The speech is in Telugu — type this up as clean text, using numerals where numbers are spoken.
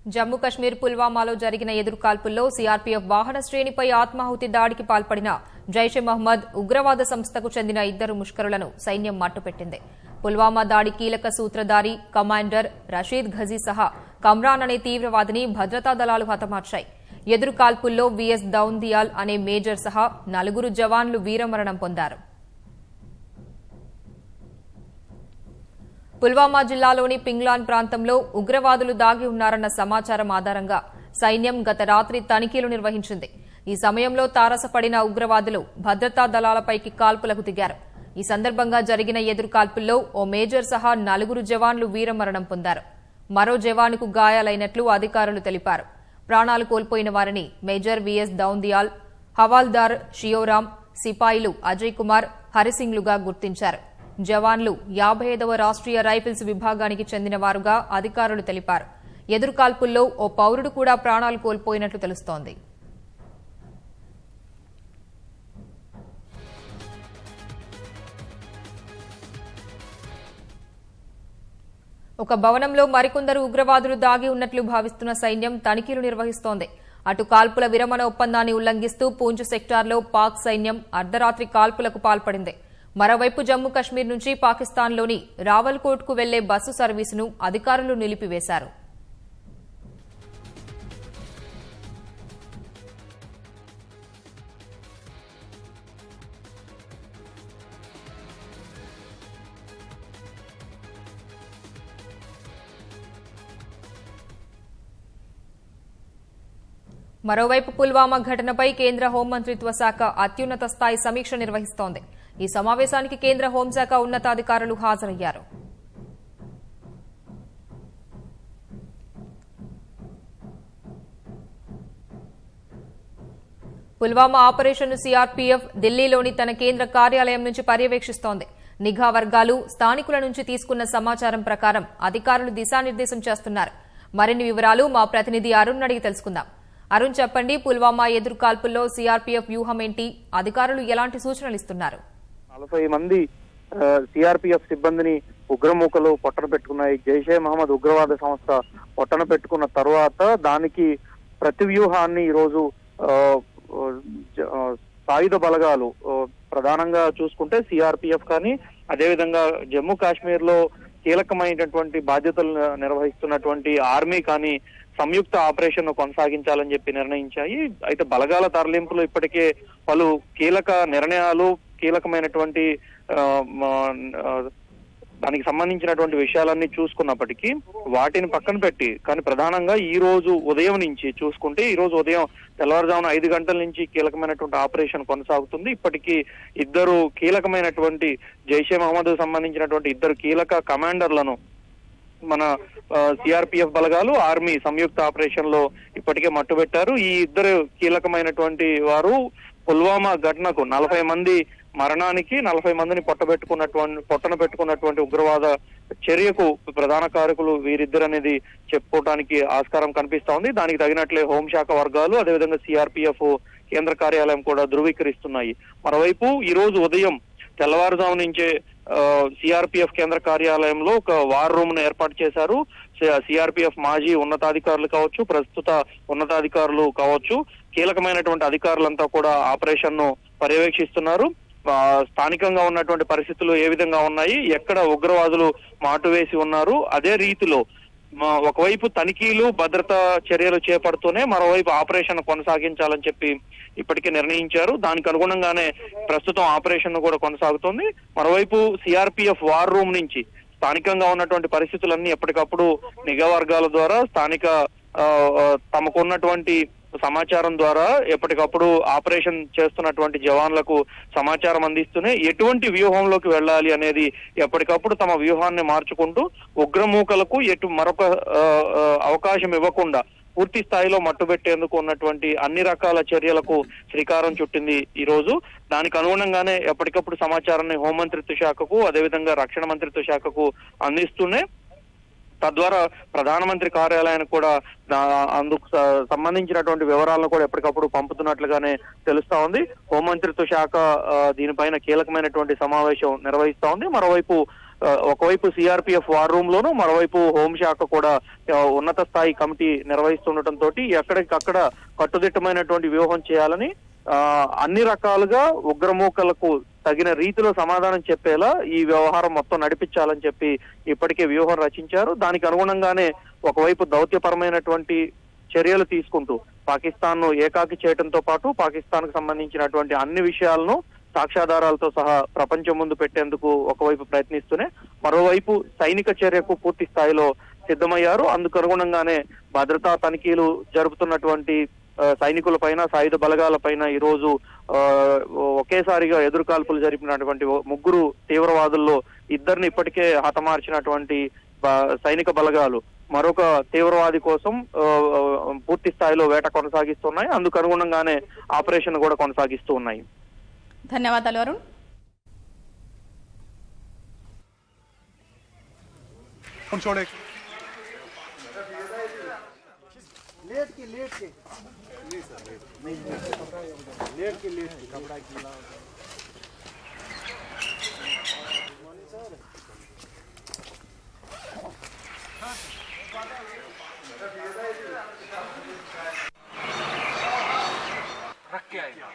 జమ్మూ కశ్మీర్ పుల్వామాలో జరిగిన ఎదురుకాల్పుల్లో సీఆర్పీఎఫ్ వాహన శ్రేణిపై ఆత్మాహుతి దాడికి పాల్పడిన జైషే మహ్మద్ ఉగ్రవాద సంస్థకు చెందిన ఇద్దరు ముష్కరులను సైన్యం మట్టుపెట్టింది. పుల్వామా దాడి కీలక సూత్రధారి కమాండర్ రషీద్ ఘజీ సహా కమ్రాన్ అనే తీవ్రవాదిని భద్రతా దళాలు హతమార్చాయి. ఎదురుకాల్పుల్లో వీఎస్ దౌందియాల్ అనే మేజర్ సహా 4 జవాన్లు వీరమరణం పొందారు. పుల్వామా జిల్లాలోని పింగ్లాన్ ప్రాంతంలో ఉగ్రవాదులు దాగి ఉన్నారన్న సమాచారం ఆధారంగా సైన్యం గత రాత్రి తనిఖీలు నిర్వహించింది. ఈ సమయంలో తారసపడిన ఉగ్రవాదులు భద్రతా దళాలపైకి కాల్పులకు దిగారు. ఈ సందర్భంగా జరిగిన ఎదురుకాల్పుల్లో ఓ మేజర్ సహా 4 జవాన్లు వీరమరణం పొందారు. మరో జవానుకు గాయాలైనట్లు అధికారులు తెలిపారు. ప్రాణాలు కోల్పోయిన వారిని మేజర్ వీఎస్ దౌందియాల్, హవాల్దార్ షియోరాం, సిపాయిలు అజయ్ కుమార్, హరిసింగ్లుగా గుర్తించారు. జవాన్లు 55వ రాష్ట్రీయ రైఫిల్స్ విభాగానికి చెందినవారుగా అధికారులు తెలిపారు. ఎదురుకాల్పుల్లో ఓ పౌరుడు కూడా ప్రాణాలు కోల్పోయినట్లు తెలుస్తోంది. ఒక భవనంలో మరికొందరు ఉగ్రవాదులు దాగి ఉన్నట్లు భావిస్తున్న సైన్యం తనిఖీలు నిర్వహిస్తోంది. అటు కాల్పుల విరమణ ఒప్పందాన్ని ఉల్లంఘిస్తూ పూంచ్ సెక్టార్లో పాక్ సైన్యం అర్ధరాత్రి కాల్పులకు పాల్పడింది. మరోవైపు జమ్మూ కశ్మీర్ నుంచి పాకిస్తాన్లోని రావల్కోట్కు వెళ్లే బస్సు సర్వీసును అధికారులు నిలిపివేశారు. మరోవైపు పుల్వామా ఘటనపై కేంద్ర హోంమంత్రిత్వ శాఖ అత్యున్నత స్థాయి సమీక్ష నిర్వహిస్తోంది. ఈ సమావేశానికి కేంద్ర హోంశాఖ ఉన్నతాధికారులు హాజరయ్యారు. పుల్వామా ఆపరేషన్ను సీఆర్పీఎఫ్ ఢిల్లీలోని తన కేంద్ర కార్యాలయం నుంచి పర్యవేక్షిస్తోంది. నిఘా వర్గాలు స్థానికుల నుంచి తీసుకున్న సమాచారం ప్రకారం అధికారులు దిశానిర్దేశం చేస్తున్నారు. మరిన్ని వివరాలు మా ప్రతినిధి అరుణ్ అడిగి తెలుసుకుందాం. అరుణ్, చెప్పండి, పుల్వామా ఎదురుకాల్పుల్లో సీఆర్పీఎఫ్ వ్యూహం ఏంటి? అధికారులు ఎలాంటి సూచనలు ఇస్తున్నారు? 40 మంది సిఆర్పీఎఫ్ సిబ్బందిని ఉగ్రమూకలు పొట్టన పెట్టుకున్నాయి. జైషే మహమ్మద్ ఉగ్రవాద సంస్థ పొట్టన పెట్టుకున్న తర్వాత దానికి ప్రతి వ్యూహాన్ని ఈరోజు సాయుధ బలగాలు ప్రధానంగా చూసుకుంటే సిఆర్పీఎఫ్ కానీ, అదేవిధంగా జమ్మూ కాశ్మీర్ లో కీలకమైనటువంటి బాధ్యతలు నిర్వహిస్తున్నటువంటి ఆర్మీ కానీ సంయుక్త ఆపరేషన్ ను కొనసాగించాలని చెప్పి నిర్ణయించాయి. అయితే బలగాల తరలింపులు ఇప్పటికే పలు కీలక నిర్ణయాలు, కీలకమైనటువంటి దానికి సంబంధించినటువంటి విషయాలన్నీ చూసుకున్నప్పటికీ వాటిని పక్కన పెట్టి కానీ ప్రధానంగా ఈ రోజు ఉదయం నుంచి చూసుకుంటే, ఈ రోజు ఉదయం తెల్లవారుజామున 5 గంటల నుంచి కీలకమైనటువంటి ఆపరేషన్ కొనసాగుతుంది. ఇప్పటికీ 2 కీలకమైనటువంటి జైషే మహమ్మద్ సంబంధించినటువంటి 2 కీలక కమాండర్లను మన సిఆర్పీఎఫ్ బలగాలు, ఆర్మీ సంయుక్త ఆపరేషన్ లో ఇప్పటికే మట్టుబెట్టారు. ఈ 2 కీలకమైనటువంటి వారు పుల్వామా ఘటనకు 40 మంది మరణానికి, 40 మందిని పొట్టన పెట్టుకున్నటువంటి ఉగ్రవాద చర్యకు ప్రధాన కారకులు వీరిద్దరు అనేది చెప్పుకోవడానికి ఆస్కారం కనిపిస్తా ఉంది. దానికి తగినట్లే హోంశాఖ వర్గాలు, అదేవిధంగా సిఆర్పీఎఫ్ కేంద్ర కార్యాలయం కూడా ధృవీకరిస్తున్నాయి. మరోవైపు ఈ రోజు ఉదయం తెల్లవారుజాము నుంచే సిఆర్పీఎఫ్ కేంద్ర కార్యాలయంలో ఒక వార్ రూమ్ ను ఏర్పాటు చేశారు. సిఆర్పీఎఫ్ మాజీ ఉన్నతాధికారులు కావచ్చు, ప్రస్తుత ఉన్నతాధికారులు కావచ్చు, కీలకమైనటువంటి అధికారులంతా కూడా ఆపరేషన్ ను పర్యవేక్షిస్తున్నారు. స్థానికంగా ఉన్నటువంటి పరిస్థితులు ఏ విధంగా ఉన్నాయి, ఎక్కడ ఉగ్రవాదులు మాటు వేసి ఉన్నారు, అదే రీతిలో ఒకవైపు తనిఖీలు, భద్రతా చర్యలు చేపడుతూనే మరోవైపు ఆపరేషన్ కొనసాగించాలని చెప్పి ఇప్పటికే నిర్ణయించారు. దానికి అనుగుణంగానే ప్రస్తుతం ఆపరేషన్ కూడా కొనసాగుతోంది. మరోవైపు సిఆర్పీఎఫ్ వార్ రూమ్ నుంచి స్థానికంగా ఉన్నటువంటి పరిస్థితులన్నీ ఎప్పటికప్పుడు నిఘా వర్గాల ద్వారా, స్థానిక తమకున్నటువంటి సమాచారం ద్వారా ఎప్పటికప్పుడు ఆపరేషన్ చేస్తున్నటువంటి జవాన్లకు సమాచారం అందిస్తూనే ఎటువంటి వ్యూహంలోకి వెళ్ళాలి అనేది ఎప్పటికప్పుడు తమ వ్యూహాన్ని మార్చుకుంటూ ఉగ్రమూకలకు మరొక అవకాశం ఇవ్వకుండా పూర్తి స్థాయిలో మట్టుబెట్టేందుకు ఉన్నటువంటి అన్ని రకాల చర్యలకు శ్రీకారం చుట్టింది ఈ రోజు. దానికి అనుగుణంగానే ఎప్పటికప్పుడు సమాచారాన్ని హోంమంత్రిత్వ శాఖకు, అదేవిధంగా రక్షణ మంత్రిత్వ శాఖకు అందిస్తూనే తద్వారా ప్రధానమంత్రి కార్యాలయానికి కూడా అందుకు సంబంధించినటువంటి వివరాలను కూడా ఎప్పటికప్పుడు పంపుతున్నట్లుగానే తెలుస్తా ఉంది. హోంమంత్రిత్వ శాఖ దీనిపైన కీలకమైనటువంటి సమావేశం నిర్వహిస్తా ఉంది. మరోవైపు ఒకవైపు సిఆర్పిఎఫ్ వార్ రూమ్ లోను, మరోవైపు హోంశాఖ కూడా ఉన్నత స్థాయి కమిటీ నిర్వహిస్తుండటంతో ఎక్కడికక్కడ కట్టుదిట్టమైనటువంటి వ్యూహం చేయాలని అన్ని రకాలుగా ఉగ్రమూకలకు తగిన రీతిలో సమాధానం చెప్పేలా ఈ వ్యవహారం మొత్తం నడిపించాలని చెప్పి ఇప్పటికే వ్యూహం రచించారు. దానికి అనుగుణంగానే ఒకవైపు దౌత్యపరమైనటువంటి చర్యలు తీసుకుంటూ పాకిస్తాన్ ను ఏకాకి చేయడంతో పాటు పాకిస్తాన్ కు సంబంధించినటువంటి అన్ని విషయాలను సాక్ష్యాధారాలతో సహా ప్రపంచం ముందు పెట్టేందుకు ఒకవైపు ప్రయత్నిస్తూనే మరోవైపు సైనిక చర్యకు పూర్తి స్థాయిలో సిద్ధమయ్యారు. అందుకు అనుగుణంగానే భద్రతా తనిఖీలు జరుపుతున్నటువంటి సైనికుల పైన, సాయుధ బలగాల పైన ఈ రోజు ఒకేసారిగా ఎదురుకాల్పులు జరిపినటువంటి 3 తీవ్రవాదుల్లో 2 ఇప్పటికే హతమార్చినటువంటి సైనిక బలగాలు మరొక తీవ్రవాది కోసం పూర్తి స్థాయిలో వేట కొనసాగిస్తున్నాయి. అందుకు అనుగుణంగానే ఆపరేషన్ కూడా కొనసాగిస్తూ ఉన్నాయి. ధన్యవాదాలు అరుణ్. रख के आएगा।